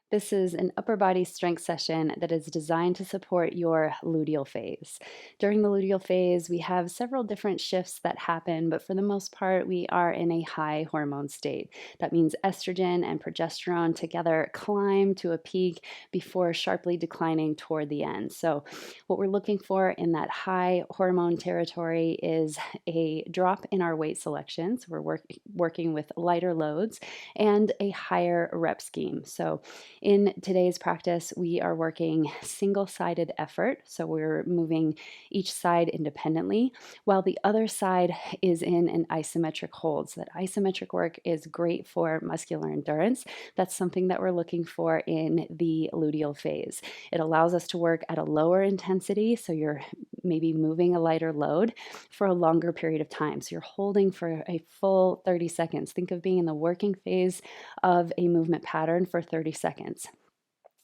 This is an upper body strength session that is designed to support your luteal phase. During the luteal phase, we have several different shifts that happen, but for the most part, we are in a high hormone state. That means estrogen and progesterone together climb to a peak before sharply declining toward the end. So, what we're looking for in that high hormone territory is a drop in our weight selections. We're working with lighter loads and a higher rep scheme. So, in today's practice, we are working single-sided effort, so we're moving each side independently, while the other side is in an isometric hold. So that isometric work is great for muscular endurance. That's something that we're looking for in the luteal phase. It allows us to work at a lower intensity, so you're maybe moving a lighter load for a longer period of time. So you're holding for a full 30 seconds. Think of being in the working phase of a movement pattern for 30 seconds.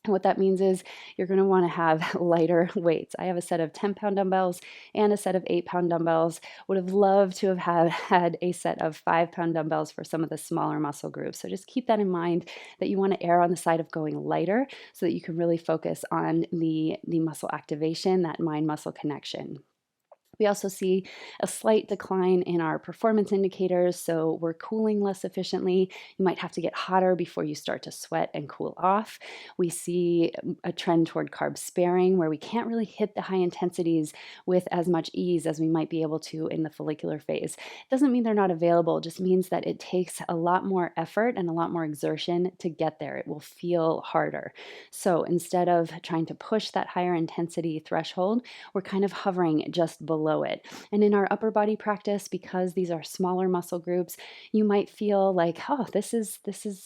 What that means is you're going to want to have lighter weights. I have a set of 10-pound dumbbells and a set of 8-pound dumbbells. Would have loved to have had a set of 5-pound dumbbells for some of the smaller muscle groups. So just keep that in mind, that you want to err on the side of going lighter so that you can really focus on the muscle activation, that mind-muscle connection. We also see a slight decline in our performance indicators, so we're cooling less efficiently. You might have to get hotter before you start to sweat and cool off. We see a trend toward carb-sparing, where we can't really hit the high intensities with as much ease as we might be able to in the follicular phase. It doesn't mean they're not available, it just means that it takes a lot more effort and a lot more exertion to get there. It will feel harder. So instead of trying to push that higher intensity threshold, we're kind of hovering just below it. And in our upper body practice, because these are smaller muscle groups, you might feel like, oh, this is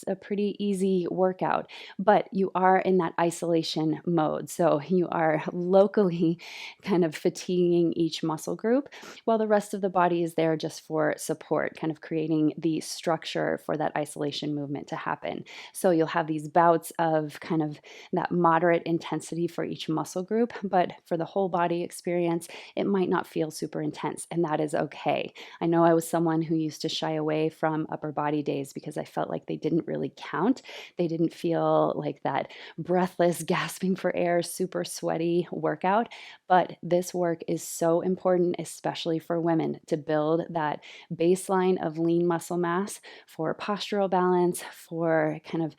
a pretty easy workout, but you are in that isolation mode. So you are locally kind of fatiguing each muscle group while the rest of the body is there just for support, kind of creating the structure for that isolation movement to happen. So you'll have these bouts of kind of that moderate intensity for each muscle group, but for the whole body experience, it might not feel super intense, and that is okay. I know I was someone who used to shy away from upper body days because I felt like they didn't really count. They didn't feel like that breathless, gasping for air, super sweaty workout. But this work is so important, especially for women, to build that baseline of lean muscle mass for postural balance, for kind of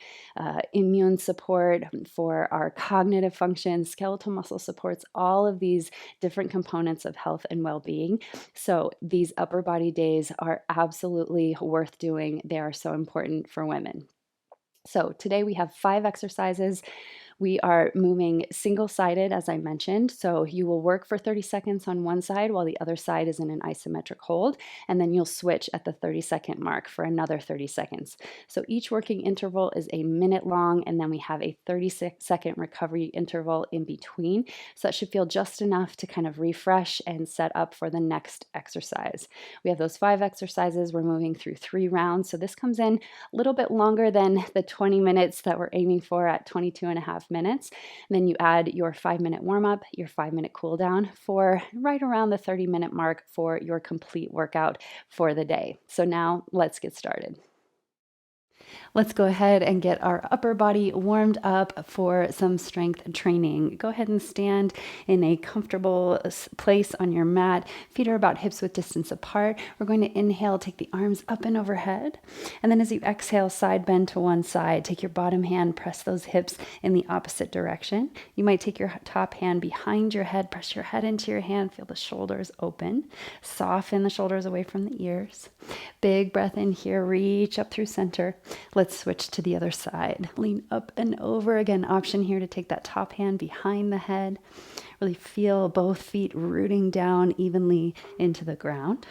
immune support, for our cognitive function, skeletal muscle supports, all of these different components of health and well-being. So these upper body days are absolutely worth doing. They are so important for women. So today we have 5 exercises. We are moving single-sided, as I mentioned. So you will work for 30 seconds on one side while the other side is in an isometric hold, and then you'll switch at the 30-second mark for another 30 seconds. So each working interval is a minute long, and then we have a 30-second recovery interval in between. So that should feel just enough to kind of refresh and set up for the next exercise. We have those 5 exercises. We're moving through 3 rounds. So this comes in a little bit longer than the 20 minutes that we're aiming for at 22.5 minutes. And then you add your 5-minute warm-up, your 5-minute cool down for right around the 30-minute mark for your complete workout for the day. So now let's get started. Let's go ahead and get our upper body warmed up for some strength training. Go ahead and stand in a comfortable place on your mat. Feet are about hips width distance apart. We're going to inhale, take the arms up and overhead. And then as you exhale, side bend to one side. Take your bottom hand, press those hips in the opposite direction. You might take your top hand behind your head, press your head into your hand, feel the shoulders open. Soften the shoulders away from the ears. Big breath in here, reach up through center. Let's switch to the other side. Lean up and over. Again, option here to take that top hand behind the head. Really feel both feet rooting down evenly into the ground.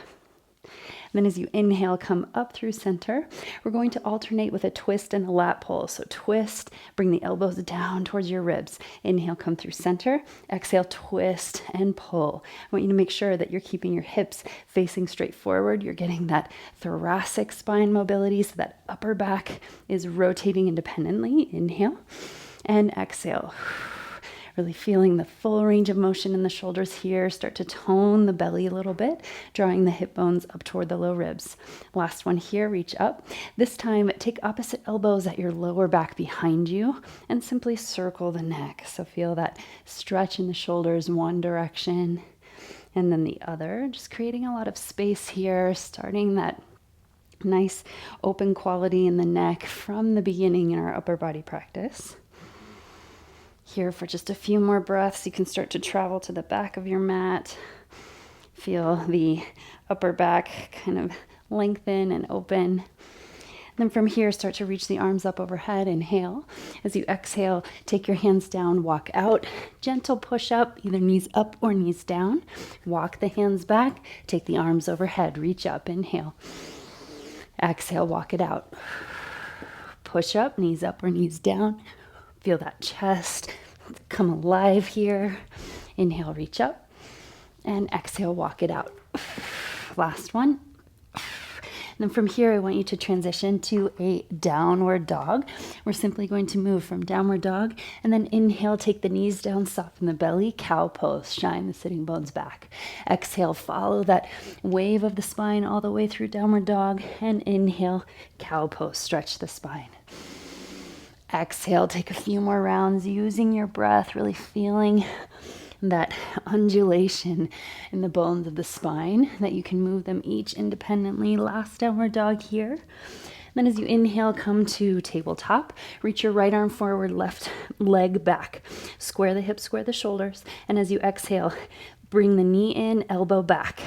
And then as you inhale, come up through center. We're going to alternate with a twist and a lat pull. So twist, bring the elbows down towards your ribs. Inhale, come through center. Exhale, twist and pull. I want you to make sure that you're keeping your hips facing straight forward. You're getting that thoracic spine mobility so that upper back is rotating independently. Inhale and exhale. Really feeling the full range of motion in the shoulders here. Start to tone the belly a little bit, drawing the hip bones up toward the low ribs. Last one here, reach up. This time, take opposite elbows at your lower back behind you and simply circle the neck. So feel that stretch in the shoulders one direction and then the other, just creating a lot of space here, starting that nice open quality in the neck from the beginning in our upper body practice. Here for just a few more breaths, you can start to travel to the back of your mat. Feel the upper back kind of lengthen and open. Then from here, start to reach the arms up overhead. Inhale. As you exhale, take your hands down, walk out. Gentle push up, either knees up or knees down. Walk the hands back, take the arms overhead, reach up. Inhale. Exhale, walk it out. Push up, knees up or knees down. Feel that chest come alive here. Inhale, reach up. And exhale, walk it out. Last one. And then from here, I want you to transition to a downward dog. We're simply going to move from downward dog and then inhale, take the knees down, soften the belly, cow pose, shine the sitting bones back. Exhale, follow that wave of the spine all the way through downward dog and inhale, cow pose, stretch the spine. Exhale, take a few more rounds using your breath, really feeling that undulation in the bones of the spine, that you can move them each independently. Last downward dog here. Then as you inhale, come to tabletop. Reach your right arm forward, left leg back. Square the hips, square the shoulders. And as you exhale, bring the knee in, elbow back.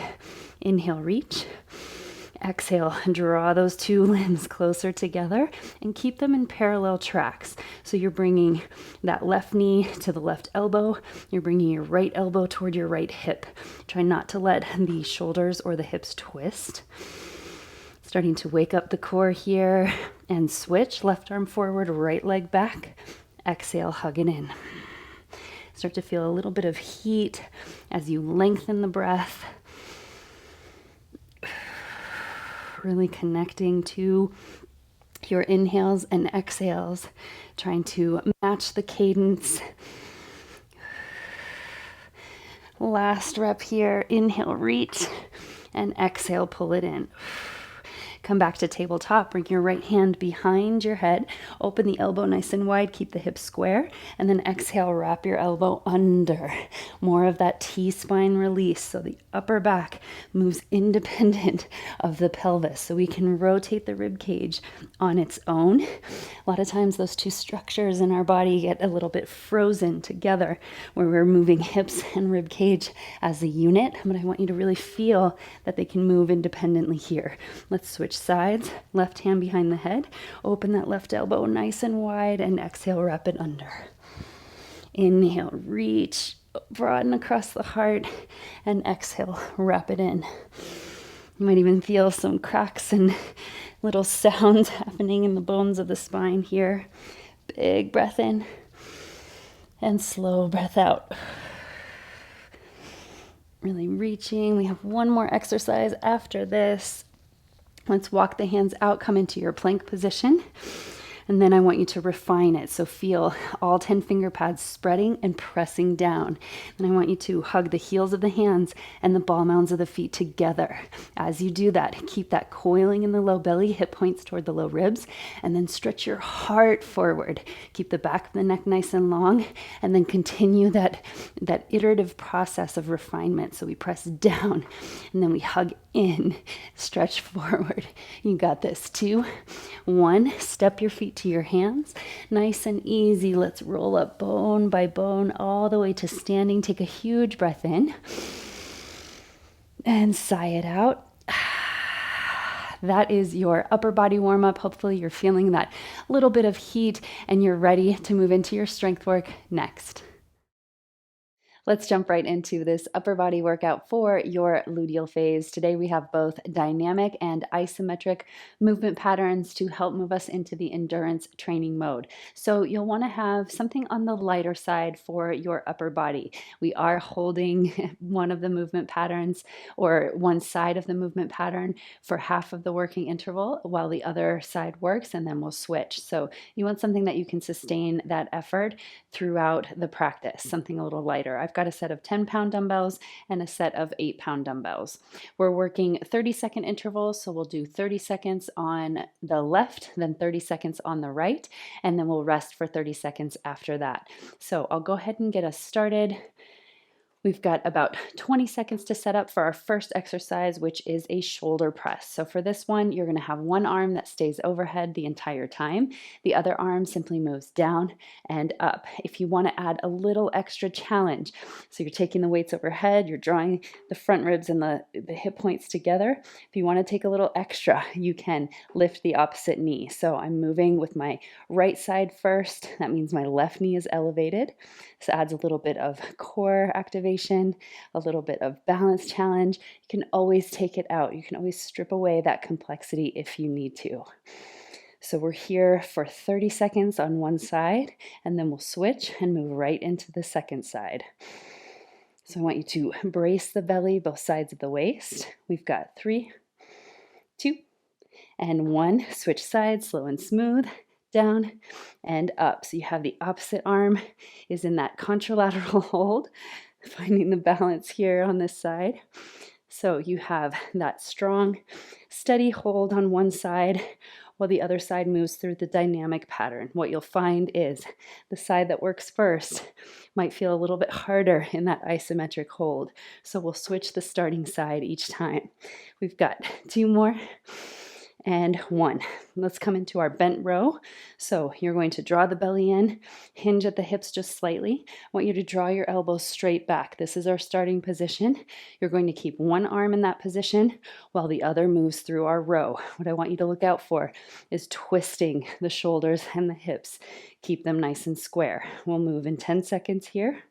Inhale, reach. Exhale, draw those two limbs closer together and keep them in parallel tracks. So you're bringing that left knee to the left elbow. You're bringing your right elbow toward your right hip. Try not to let the shoulders or the hips twist. Starting to wake up the core here and switch. Left arm forward, right leg back. Exhale, hug it in. Start to feel a little bit of heat as you lengthen the breath. Really connecting to your inhales and exhales, trying to match the cadence. Last rep here, inhale, reach, and exhale, pull it in. Come back to tabletop, bring your right hand behind your head, open the elbow nice and wide, keep the hips square, and then exhale, wrap your elbow under. More of that T-spine release, so the upper back moves independent of the pelvis, so we can rotate the rib cage on its own. A lot of times those two structures in our body get a little bit frozen together, where we're moving hips and rib cage as a unit, but I want you to really feel that they can move independently here. Let's switch sides. Left hand behind the head. Open that left elbow nice and wide and exhale, wrap it under. Inhale, reach, broaden across the heart, and exhale, wrap it in. You might even feel some cracks and little sounds happening in the bones of the spine here. Big breath in and slow breath out. Really reaching. We have one more exercise after this. Let's walk the hands out, come into your plank position. And then I want you to refine it. So feel all 10 finger pads spreading and pressing down. And I want you to hug the heels of the hands and the ball mounds of the feet together. As you do that, keep that coiling in the low belly, hip points toward the low ribs, and then stretch your heart forward. Keep the back of the neck nice and long, and then continue that iterative process of refinement. So we press down, and then we hug in, stretch forward. You got this. 2, 1, step your feet to your hands. Nice and easy. Let's roll up bone by bone all the way to standing. Take a huge breath in and sigh it out. That is your upper body warm up. Hopefully you're feeling that little bit of heat and you're ready to move into your strength work next. Let's jump right into this upper body workout for your luteal phase. Today we have both dynamic and isometric movement patterns to help move us into the endurance training mode. So you'll want to have something on the lighter side for your upper body. We are holding one of the movement patterns or one side of the movement pattern for half of the working interval while the other side works, and then we'll switch. So you want something that you can sustain that effort throughout the practice, something a little lighter. I've got a set of 10-pound dumbbells and a set of 8-pound dumbbells. We're working 30-second intervals, so we'll do 30 seconds on the left, then 30 seconds on the right, and then we'll rest for 30 seconds after that. So I'll go ahead and get us started. We've got about 20 seconds to set up for our first exercise, which is a shoulder press. So for this one, you're going to have one arm that stays overhead the entire time. The other arm simply moves down and up. If you want to add a little extra challenge, so you're taking the weights overhead, you're drawing the front ribs and the hip points together. If you want to take a little extra, you can lift the opposite knee. So I'm moving with my right side first. That means my left knee is elevated. This adds a little bit of core activation, a little bit of balance challenge. You can always take it out. You can always strip away that complexity if you need to. So we're here for 30 seconds on one side, and then we'll switch and move right into the second side. So I want you to brace the belly, both sides of the waist. We've got 3, 2, and 1. Switch sides, slow and smooth. Down and up. So you have the opposite arm is in that contralateral hold, finding the balance here on this side. So you have that strong, steady hold on one side while the other side moves through the dynamic pattern. What you'll find is the side that works first might feel a little bit harder in that isometric hold. So we'll switch the starting side each time. We've got 2 more. And 1. Let's come into our bent row. So you're going to draw the belly in, hinge at the hips just slightly. I want you to draw your elbows straight back. This is our starting position. You're going to keep one arm in that position while the other moves through our row. What I want you to look out for is twisting the shoulders and the hips. Keep them nice and square. We'll move in 10 seconds here.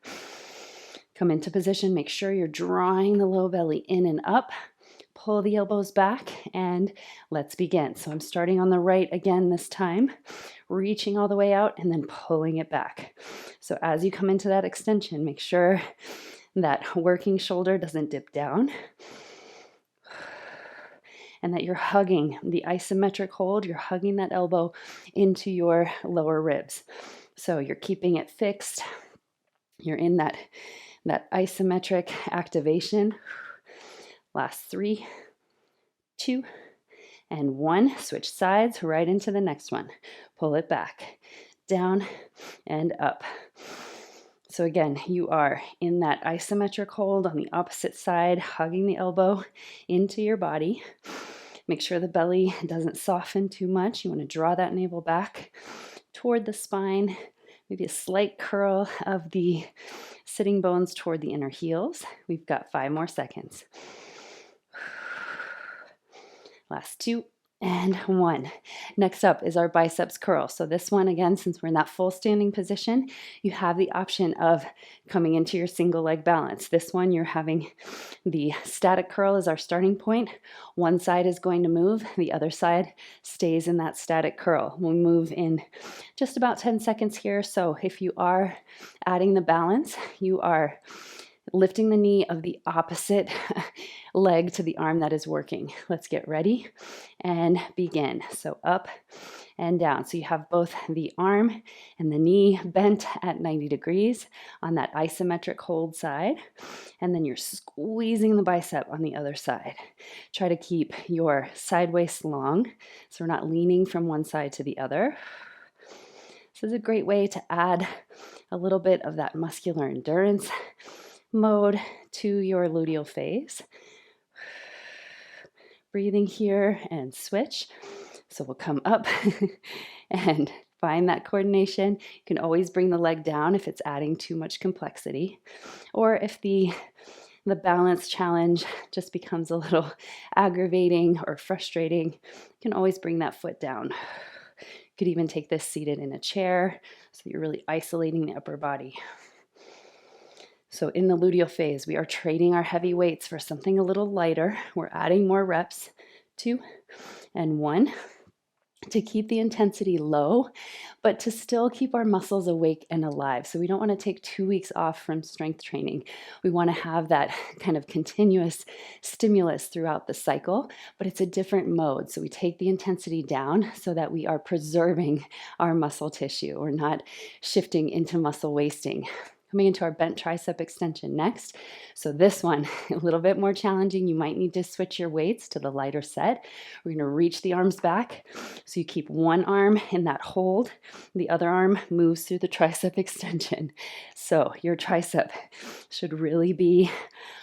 Come into position. Make sure you're drawing the low belly in and up. Pull the elbows back and let's begin. So I'm starting on the right again this time, reaching all the way out and then pulling it back. So as you come into that extension, make sure that working shoulder doesn't dip down and that you're hugging the isometric hold. You're hugging that elbow into your lower ribs. So you're keeping it fixed. You're in that isometric activation. Last 3, 2, and 1. Switch sides right into the next one. Pull it back, down and up. So again, you are in that isometric hold on the opposite side, hugging the elbow into your body. Make sure the belly doesn't soften too much. You want to draw that navel back toward the spine. Maybe a slight curl of the sitting bones toward the inner heels. We've got 5 more seconds. Last 2 and 1. Next up is our biceps curl. So this one, again, since we're in that full standing position, you have the option of coming into your single leg balance. This one, you're having the static curl as our starting point. One side is going to move, the other side stays in that static curl. We'll move in just about 10 seconds here. So if you are adding the balance, you are lifting the knee of the opposite leg to the arm that is working. Let's get ready and begin. So up and down. So you have both the arm and the knee bent at 90 degrees on that isometric hold side. And then you're squeezing the bicep on the other side. Try to keep your side waist long so we're not leaning from one side to the other. This is a great way to add a little bit of that muscular endurance mode to your luteal phase. Breathing here and switch. So we'll come up and find that coordination. You can always bring the leg down if it's adding too much complexity, or if the balance challenge just becomes a little aggravating or frustrating, you can always bring that foot down. You could even take this seated in a chair so that you're really isolating the upper body. So in the luteal phase, we are trading our heavy weights for something a little lighter. We're adding more reps. 2 and 1 to keep the intensity low, but to still keep our muscles awake and alive. So we don't want to take 2 weeks off from strength training. We want to have that kind of continuous stimulus throughout the cycle, but it's a different mode. So we take the intensity down so that we are preserving our muscle tissue. We're not shifting into muscle wasting. Coming into our bent tricep extension next. So this one, a little bit more challenging. You might need to switch your weights to the lighter set. We're going to reach the arms back. So you keep one arm in that hold. The other arm moves through the tricep extension. So your tricep should really be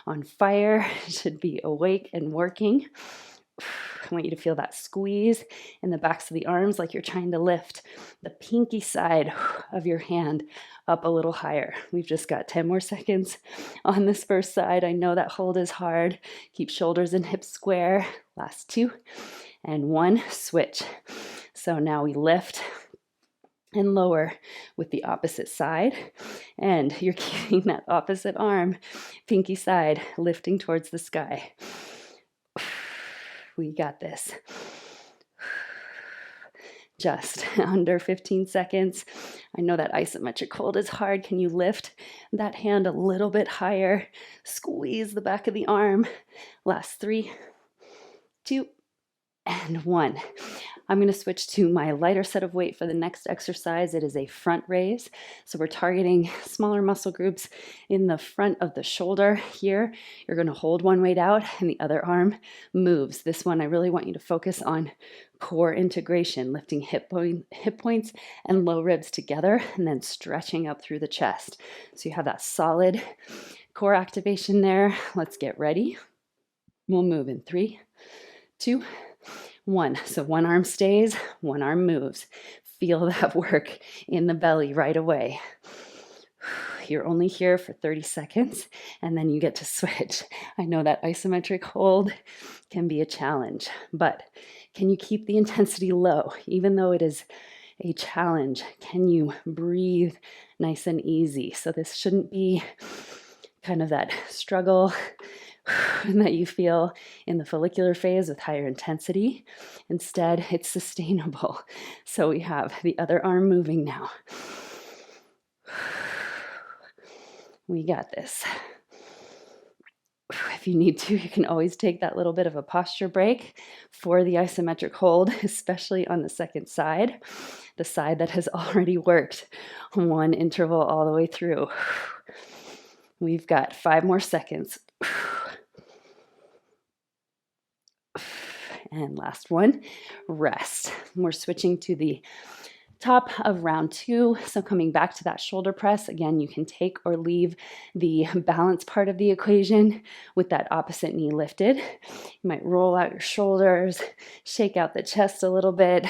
on fire, should be awake and working. I want you to feel that squeeze in the backs of the arms like you're trying to lift the pinky side of your hand up a little higher. We've just got 10 more seconds on this first side. I know that hold is hard. Keep shoulders and hips square. Last 2 and 1, switch. So now we lift and lower with the opposite side, and you're keeping that opposite arm, pinky side, lifting towards the sky. We got this. Just under 15 seconds. I know that isometric hold is hard. Can you lift that hand a little bit higher? Squeeze the back of the arm. Last 3, 2, and 1. I'm going to switch to my lighter set of weight for the next exercise. It is a front raise. So we're targeting smaller muscle groups in the front of the shoulder here. You're going to hold one weight out and the other arm moves. This one, I really want you to focus on core integration, lifting hip points and low ribs together, and then stretching up through the chest. So you have that solid core activation there. Let's get ready. We'll move in 3, 2, 1. So one arm stays, one arm moves. Feel that work in the belly right away. You're only here for 30 seconds and then you get to switch. I know that isometric hold can be a challenge, but can you keep the intensity low? Even though it is a challenge, can you breathe nice and easy? So this shouldn't be kind of that struggle that you feel in the follicular phase with higher intensity. Instead, it's sustainable. So we have the other arm moving now. We got this. If you need to, you can always take that little bit of a posture break for the isometric hold, especially on the second side, the side that has already worked one interval all the way through. We've got 5 more seconds. And last one, rest. We're switching to the top of round 2. So coming back to that shoulder press, again, you can take or leave the balance part of the equation with that opposite knee lifted. You might roll out your shoulders, shake out the chest a little bit.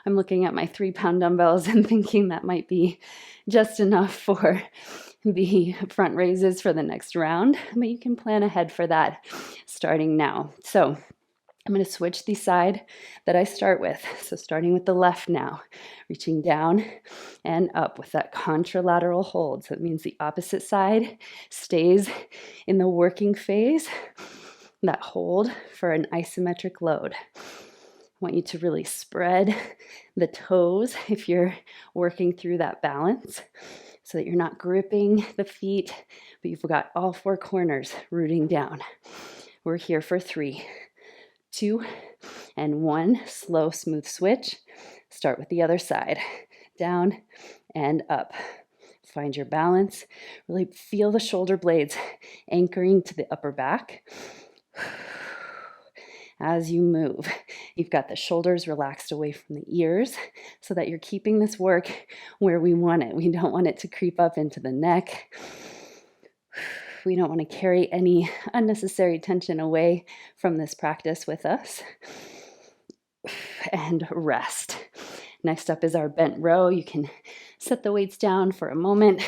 I'm looking at my 3-pound dumbbells and thinking that might be just enough for the front raises for the next round, but you can plan ahead for that starting now. So I'm going to switch the side that I start with. So starting with the left now, reaching down and up with that contralateral hold. So it means the opposite side stays in the working phase, that hold for an isometric load. I want you to really spread the toes if you're working through that balance so that you're not gripping the feet, but you've got all 4 corners rooting down. We're here for 3, 2, and 1. Slow, smooth switch. Start with the other side. Down and up. Find your balance. Really feel the shoulder blades anchoring to the upper back. As you move, you've got the shoulders relaxed away from the ears so that you're keeping this work where we want it. We don't want it to creep up into the neck. We don't want to carry any unnecessary tension away from this practice with us. And rest. Next up is our bent row. You can set the weights down for a moment,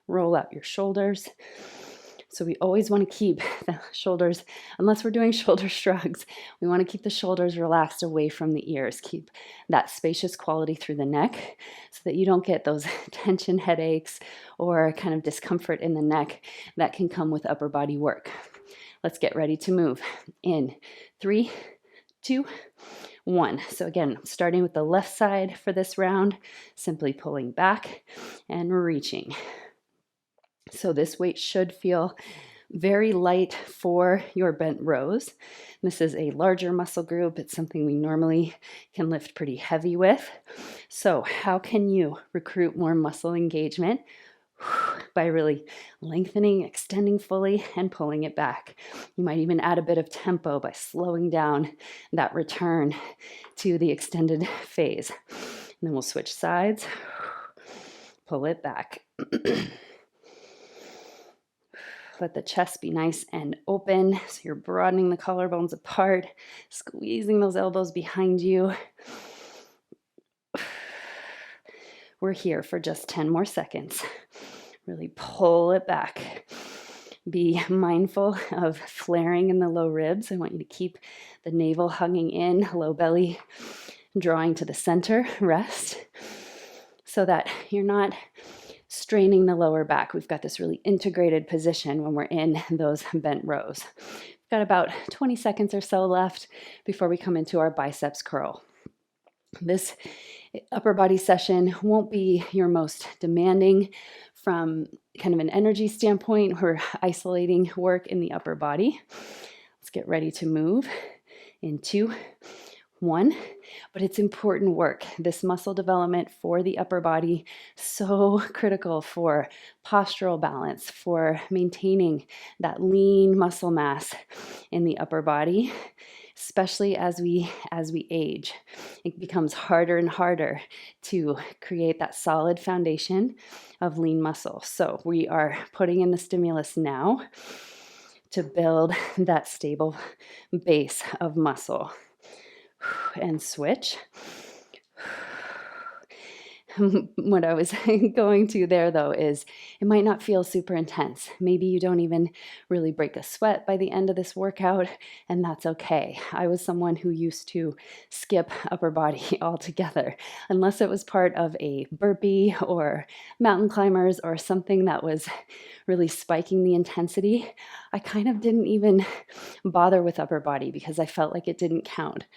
roll out your shoulders, So we always want to keep the shoulders, unless we're doing shoulder shrugs, we want to keep the shoulders relaxed away from the ears. Keep that spacious quality through the neck so that you don't get those tension headaches or kind of discomfort in the neck that can come with upper body work. Let's get ready to move in 3, 2, 1. So again, starting with the left side for this round, simply pulling back and reaching. So this weight should feel very light for your bent rows. This is a larger muscle group. It's something we normally can lift pretty heavy with. So how can you recruit more muscle engagement? By really lengthening, extending fully, and pulling it back. You might even add a bit of tempo by slowing down that return to the extended phase. And then we'll switch sides, pull it back. Let the chest be nice and open, so you're broadening the collarbones apart, squeezing those elbows behind you. We're here for just 10 more seconds. Really pull it back. Be mindful of flaring in the low ribs. I want you to keep the navel hugging in, low belly drawing to the center. Rest so that you're not straining the lower back. We've got this really integrated position when we're in those bent rows. We've got about 20 seconds or so left before we come into our biceps curl. This upper body session won't be your most demanding from kind of an energy standpoint. We're isolating work in the upper body. Let's get ready to move in 2, 1, but it's important work. This muscle development for the upper body, so critical for postural balance, for maintaining that lean muscle mass in the upper body, especially as we age. It becomes harder and harder to create that solid foundation of lean muscle. So we are putting in the stimulus now to build that stable base of muscle. And switch. What I was going to there, though, is it might not feel super intense. Maybe you don't even really break a sweat by the end of this workout, and that's okay. I was someone who used to skip upper body altogether, unless it was part of a burpee or mountain climbers or something that was really spiking the intensity. I kind of didn't even bother with upper body because I felt like it didn't count.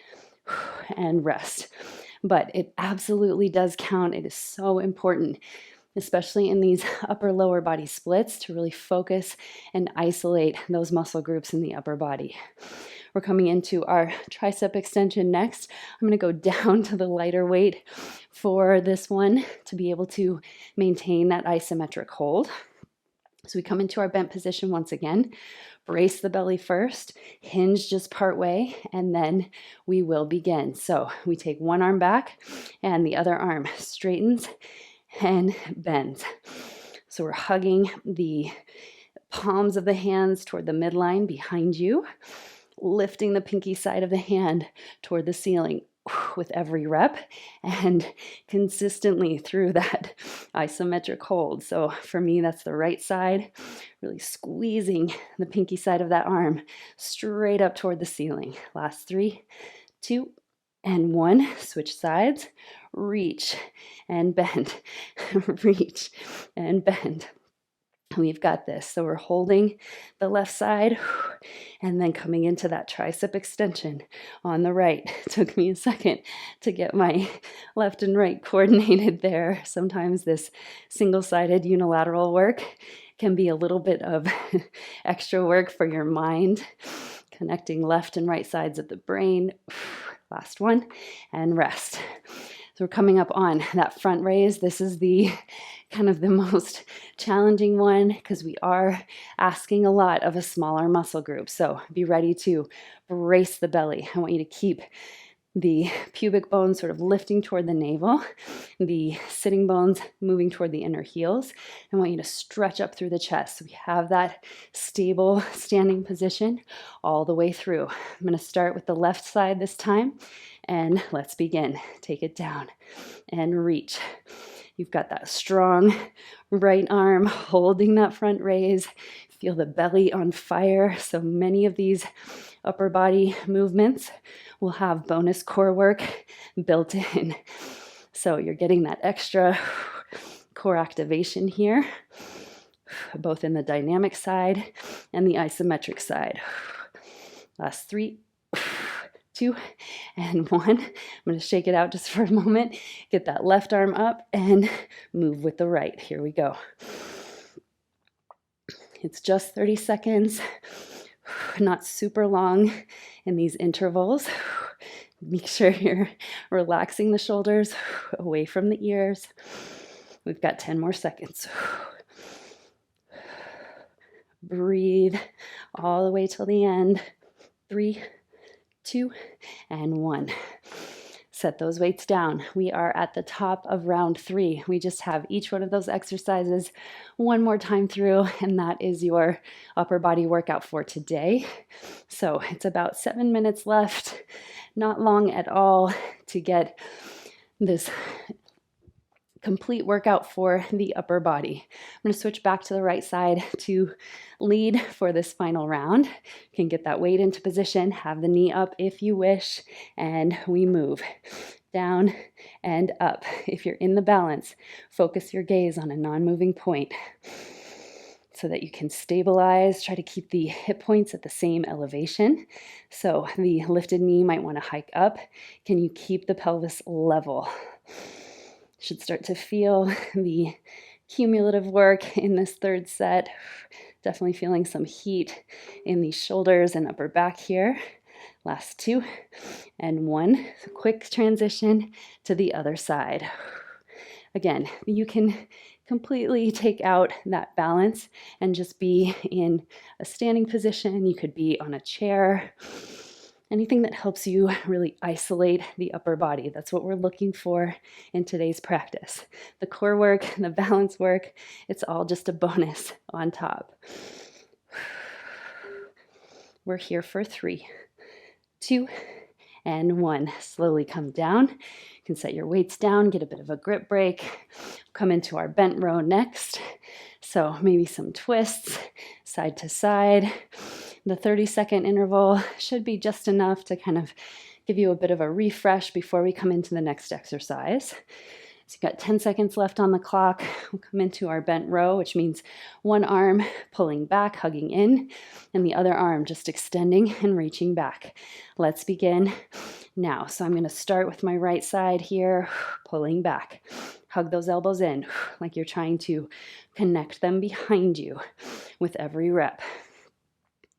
And rest. But it absolutely does count. It is so important, especially in these upper lower body splits, to really focus and isolate those muscle groups in the upper body. We're coming into our tricep extension next. I'm going to go down to the lighter weight for this one to be able to maintain that isometric hold. So we come into our bent position once again. Brace the belly first, hinge just part way, and then we will begin. So we take one arm back and the other arm straightens and bends. So we're hugging the palms of the hands toward the midline behind you, lifting the pinky side of the hand toward the ceiling with every rep and consistently through that isometric hold. So for me, that's the right side, really squeezing the pinky side of that arm straight up toward the ceiling. Last 3, 2, and 1. Switch sides, reach and bend, reach and bend. We've got this. So we're holding the left side and then coming into that tricep extension on the right. It took me a second to get my left and right coordinated there. Sometimes this single-sided unilateral work can be a little bit of extra work for your mind, connecting left and right sides of the brain. Last one, and rest. So we're coming up on that front raise. This is the kind of the most challenging one because we are asking a lot of a smaller muscle group. So be ready to brace the belly. I want you to keep the pubic bone sort of lifting toward the navel, the sitting bones moving toward the inner heels. I want you to stretch up through the chest. So we have that stable standing position all the way through. I'm going to start with the left side this time, and let's begin. Take it down and reach. You've got that strong right arm holding that front raise. Feel the belly on fire. So many of these upper body movements will have bonus core work built in. So you're getting that extra core activation here, both in the dynamic side and the isometric side. Last 3, 2, and 1. I'm going to shake it out just for a moment. Get that left arm up and move with the right. Here we go. It's just 30 seconds, not super long in these intervals. Make sure you're relaxing the shoulders away from the ears. We've got 10 more seconds. Breathe all the way till the end. 3, 2, and 1. Set those weights down. We are at the top of round 3. We just have each one of those exercises one more time through, and that is your upper body workout for today. So it's about 7 minutes left, not long at all to get this complete workout for the upper body. I'm going to switch back to the right side to lead for this final round. You can get that weight into position, have the knee up if you wish, and we move down and up. If you're in the balance, focus your gaze on a non-moving point so that you can stabilize. Try to keep the hip points at the same elevation. So the lifted knee might want to hike up. Can you keep the pelvis level? Should start to feel the cumulative work in this third set. Definitely feeling some heat in the shoulders and upper back here. Last 2 and 1. Quick transition to the other side. Again, you can completely take out that balance and just be in a standing position. You could be on a chair. Anything that helps you really isolate the upper body. That's what we're looking for in today's practice. The core work, the balance work, it's all just a bonus on top. We're here for 3, 2, and 1. Slowly come down. You can set your weights down, get a bit of a grip break. Come into our bent row next. So maybe some twists, side to side. The 30-second interval should be just enough to kind of give you a bit of a refresh before we come into the next exercise. So you've got 10 seconds left on the clock. We'll come into our bent row, which means one arm pulling back, hugging in, and the other arm just extending and reaching back. Let's begin now. So I'm going to start with my right side here, pulling back. Hug those elbows in like you're trying to connect them behind you with every rep.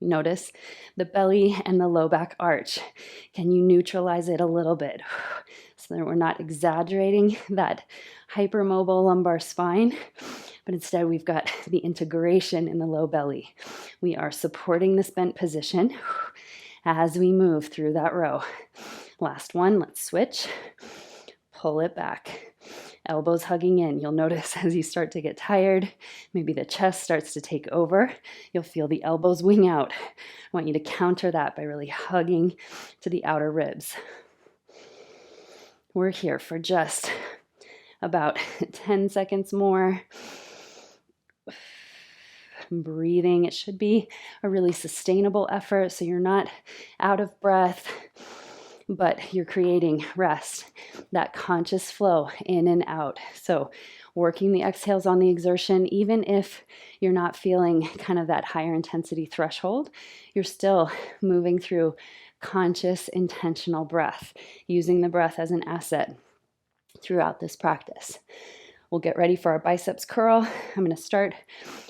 Notice the belly and the low back arch. Can you neutralize it a little bit so that we're not exaggerating that hypermobile lumbar spine, but instead we've got the integration in the low belly. We are supporting this bent position as we move through that row. Last one, let's switch. Pull it back. Elbows hugging in. You'll notice as you start to get tired, maybe the chest starts to take over. You'll feel the elbows wing out. I want you to counter that by really hugging to the outer ribs. We're here for just about 10 seconds more. Breathing. It should be a really sustainable effort so you're not out of breath, but you're creating rest, that conscious flow in and out. So working the exhales on the exertion, even if you're not feeling kind of that higher intensity threshold, you're still moving through conscious, intentional breath, using the breath as an asset throughout this practice. We'll get ready for our biceps curl. I'm going to start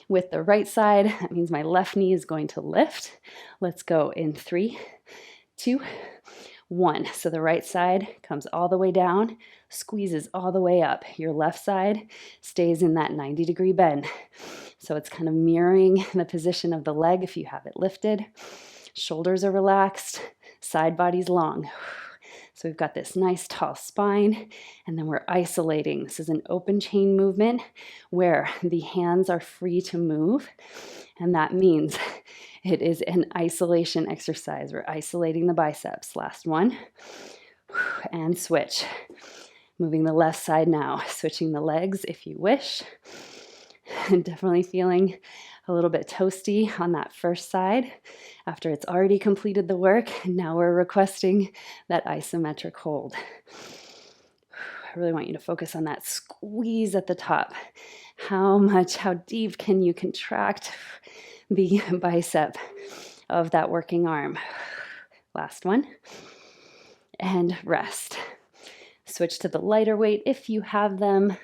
with the right side. That means my left knee is going to lift. Let's go in 3, 2, 1. So the right side comes all the way down, squeezes all the way up. Your left side stays in that 90-degree bend. So it's kind of mirroring the position of the leg if you have it lifted. Shoulders are relaxed, side body's long. So we've got this nice tall spine, and then we're isolating. This is an open chain movement where the hands are free to move, and that means it is an isolation exercise. We're isolating the biceps. Last one, and switch. Moving the left side now, switching the legs if you wish. And definitely feeling a little bit toasty on that first side after it's already completed the work. Now we're requesting that isometric hold. I really want you to focus on that squeeze at the top. How deep can you contract the bicep of that working arm? Last one. And rest. Switch to the lighter weight if you have them.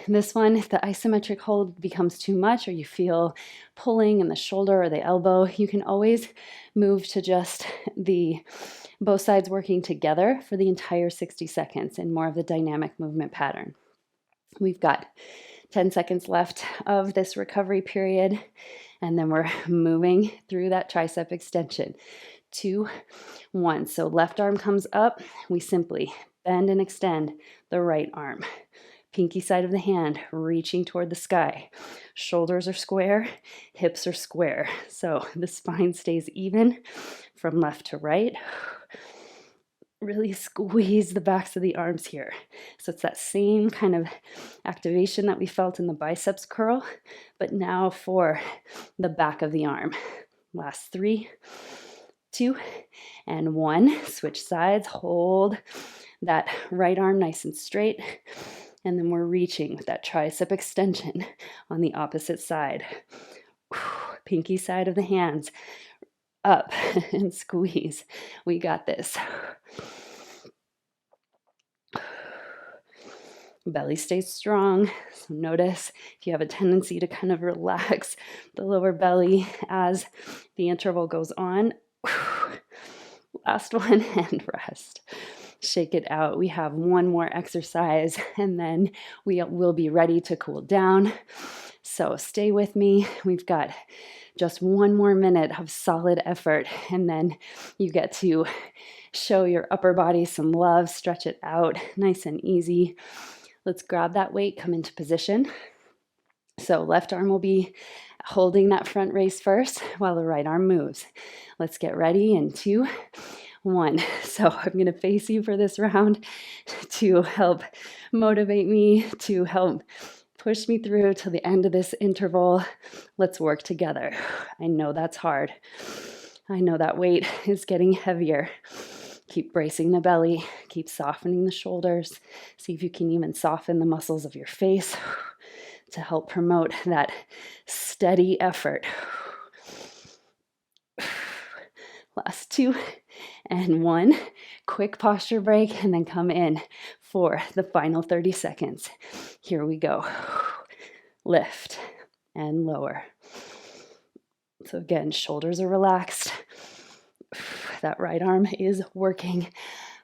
This one, if the isometric hold becomes too much or you feel pulling in the shoulder or the elbow, you can always move to just the both sides working together for the entire 60 seconds in more of the dynamic movement pattern. We've got 10 seconds left of this recovery period, and then we're moving through that tricep extension. 2, 1. So left arm comes up, we simply bend and extend the right arm. Pinky side of the hand reaching toward the sky. Shoulders are square, hips are square. So the spine stays even from left to right. Really squeeze the backs of the arms here. So it's that same kind of activation that we felt in the biceps curl, but now for the back of the arm. Last 3, 2, and 1. Switch sides, hold that right arm nice and straight. And then we're reaching with that tricep extension on the opposite side. Pinky side of the hands up and squeeze. We got this. Belly stays strong. So notice if you have a tendency to kind of relax the lower belly as the interval goes on. Last one, and rest. Shake it out. We have one more exercise and then we will be ready to cool down. So stay with me. We've got just one more minute of solid effort and then you get to show your upper body some love, stretch it out nice and easy. Let's grab that weight, come into position. So left arm will be holding that front raise first while the right arm moves. Let's get ready in 2, 1. So I'm going to face you for this round to help motivate me, to help push me through to the end of this interval. Let's work together. I know that's hard. I know that weight is getting heavier. Keep bracing the belly, keep softening the shoulders. See if you can even soften the muscles of your face to help promote that steady effort. Last 2 and 1. Quick posture break and then come in for the final 30 seconds. Here we go. Lift and lower. So again, shoulders are relaxed. That right arm is working.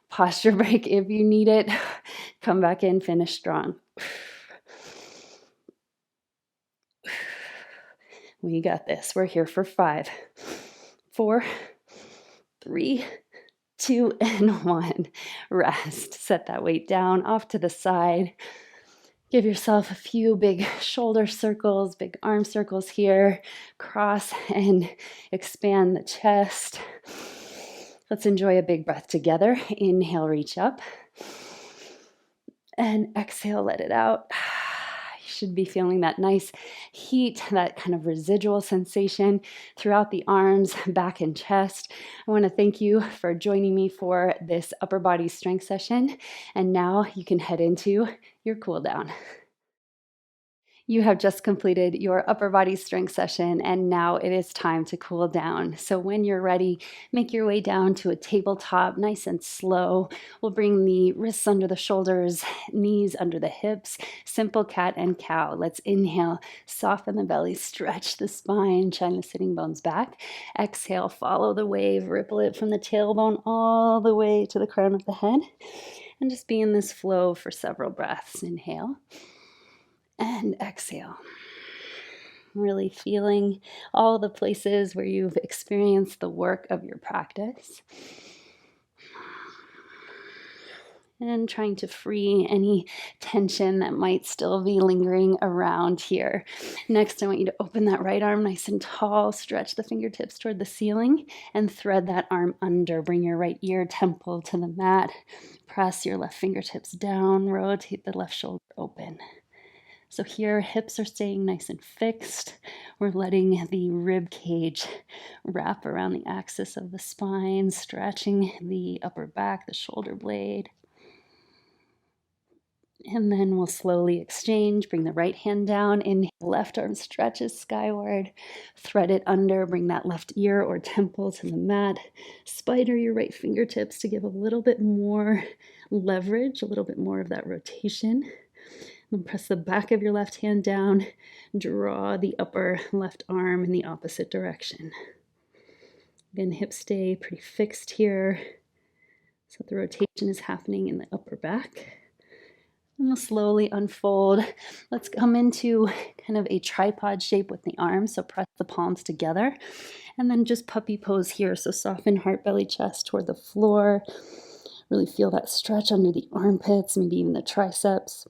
Posture break if you need it. Come back in, finish strong. We got this. We're here for 5, 4, 3, 2, and 1. Rest. Set that weight down off to the side. Give yourself a few big shoulder circles, big arm circles here. Cross and expand the chest. Let's enjoy a big breath together. Inhale, reach up. And exhale, let it out. You should be feeling that nice heat, that kind of residual sensation throughout the arms, back, and chest. I want to thank you for joining me for this upper body strength session. And now you can head into your cool down. You have just completed your upper body strength session, and now it is time to cool down. So when you're ready, make your way down to a tabletop, nice and slow. We'll bring the wrists under the shoulders, knees under the hips, simple cat and cow. Let's inhale, soften the belly, stretch the spine, shine the sitting bones back. Exhale, follow the wave, ripple it from the tailbone all the way to the crown of the head. And just be in this flow for several breaths. Inhale. And exhale. Really feeling all the places where you've experienced the work of your practice. And trying to free any tension that might still be lingering around here. Next, I want you to open that right arm nice and tall. Stretch the fingertips toward the ceiling and thread that arm under. Bring your right ear temple to the mat. Press your left fingertips down. Rotate the left shoulder open. So here, hips are staying nice and fixed. We're letting the rib cage wrap around the axis of the spine, stretching the upper back, the shoulder blade. And then we'll slowly exchange. Bring the right hand down. Inhale, left arm stretches skyward. Thread it under. Bring that left ear or temple to the mat. Spider your right fingertips to give a little bit more leverage, a little bit more of that rotation. Then press the back of your left hand down. Draw the upper left arm in the opposite direction. Again, hips stay pretty fixed here. So the rotation is happening in the upper back. And we'll slowly unfold. Let's come into kind of a tripod shape with the arms. So press the palms together. And then just puppy pose here. So soften heart, belly, chest toward the floor. Really feel that stretch under the armpits, maybe even the triceps.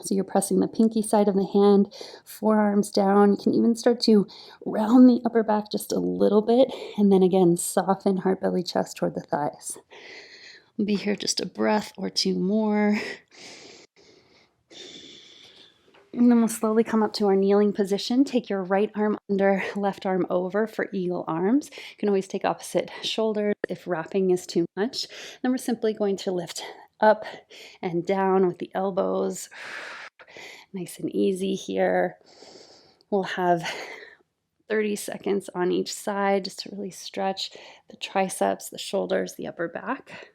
So you're pressing the pinky side of the hand, forearms down. You can even start to round the upper back just a little bit. And then again, soften heart, belly, chest toward the thighs. We'll be here just a breath or two more. And then we'll slowly come up to our kneeling position. Take your right arm under, left arm over for eagle arms. You can always take opposite shoulders if wrapping is too much. Then we're simply going to lift up and down with the elbows. Nice and easy here. We'll have 30 seconds on each side just to really stretch the triceps, the shoulders, the upper back.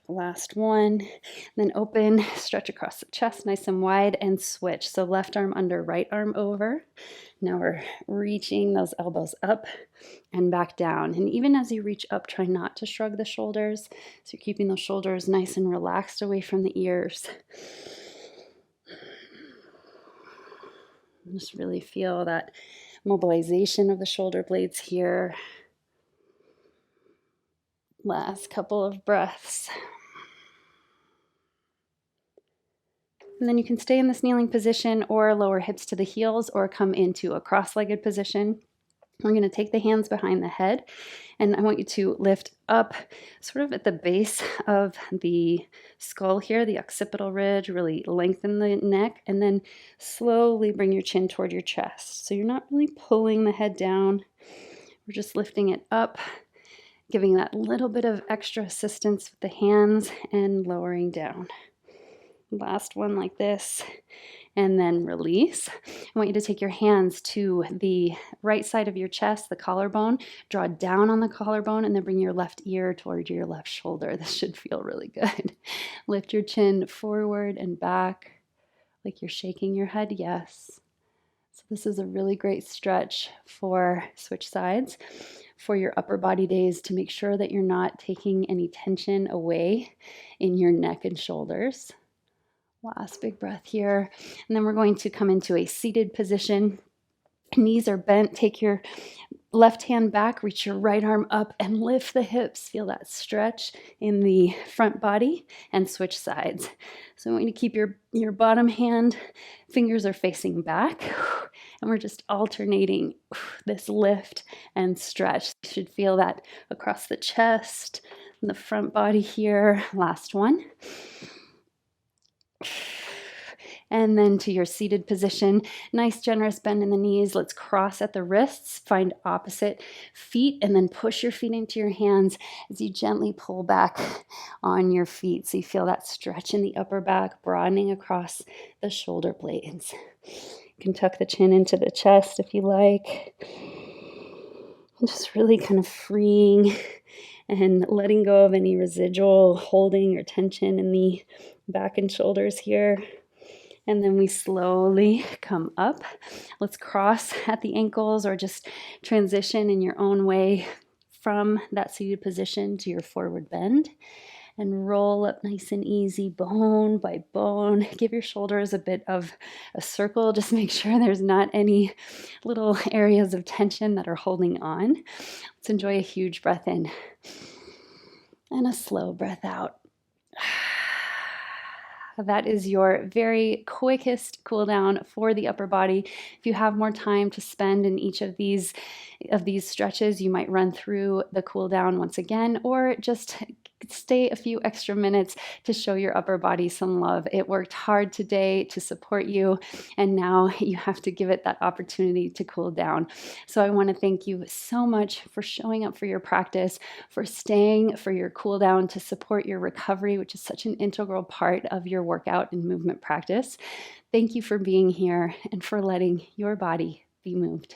Last one. Then open, stretch across the chest nice and wide, and switch. So left arm under, right arm over. Now we're reaching those elbows up and back down. And even as you reach up, try not to shrug the shoulders. So you're keeping those shoulders nice and relaxed away from the ears. Just really feel that mobilization of the shoulder blades here. Last couple of breaths. And then you can stay in this kneeling position or lower hips to the heels or come into a cross-legged position. We're going to take the hands behind the head, and I want you to lift up sort of at the base of the skull here, the occipital ridge, really lengthen the neck, and then slowly bring your chin toward your chest. So you're not really pulling the head down. We're just lifting it up, giving that little bit of extra assistance with the hands and lowering down. Last one like this, and then release. I want you to take your hands to the right side of your chest, the collarbone. Draw down on the collarbone and then bring your left ear toward your left shoulder. This should feel really good. Lift your chin forward and back like you're shaking your head yes. So this is a really great stretch for switch sides, for your upper body days, to make sure that you're not taking any tension away in your neck and shoulders. Last big breath here. And then we're going to come into a seated position. Knees are bent. Take your left hand back, reach your right arm up and lift the hips. Feel that stretch in the front body and switch sides. So I want you to keep your bottom hand, fingers are facing back, and we're just alternating this lift and stretch. You should feel that across the chest and the front body here. Last one. And then to your seated position, nice generous bend in the knees. Let's cross at the wrists, find opposite feet, and then push your feet into your hands as you gently pull back on your feet. So you feel that stretch in the upper back, broadening across the shoulder blades. You can tuck the chin into the chest if you like. And just really kind of freeing and letting go of any residual holding or tension in the back and shoulders here. And then we slowly come up. Let's cross at the ankles or just transition in your own way from that seated position to your forward bend. And roll up nice and easy, bone by bone. Give your shoulders a bit of a circle. Just make sure there's not any little areas of tension that are holding on. Let's enjoy a huge breath in and a slow breath out. That is your very quickest cool down for the upper body. If you have more time to spend in each of these of these stretches, you might run through the cool down once again, or just stay a few extra minutes to show your upper body some love. It worked hard today to support you, and now you have to give it that opportunity to cool down. So I want to thank you so much for showing up for your practice, for staying for your cool down to support your recovery, which is such an integral part of your workout and movement practice. Thank you for being here and for letting your body be moved.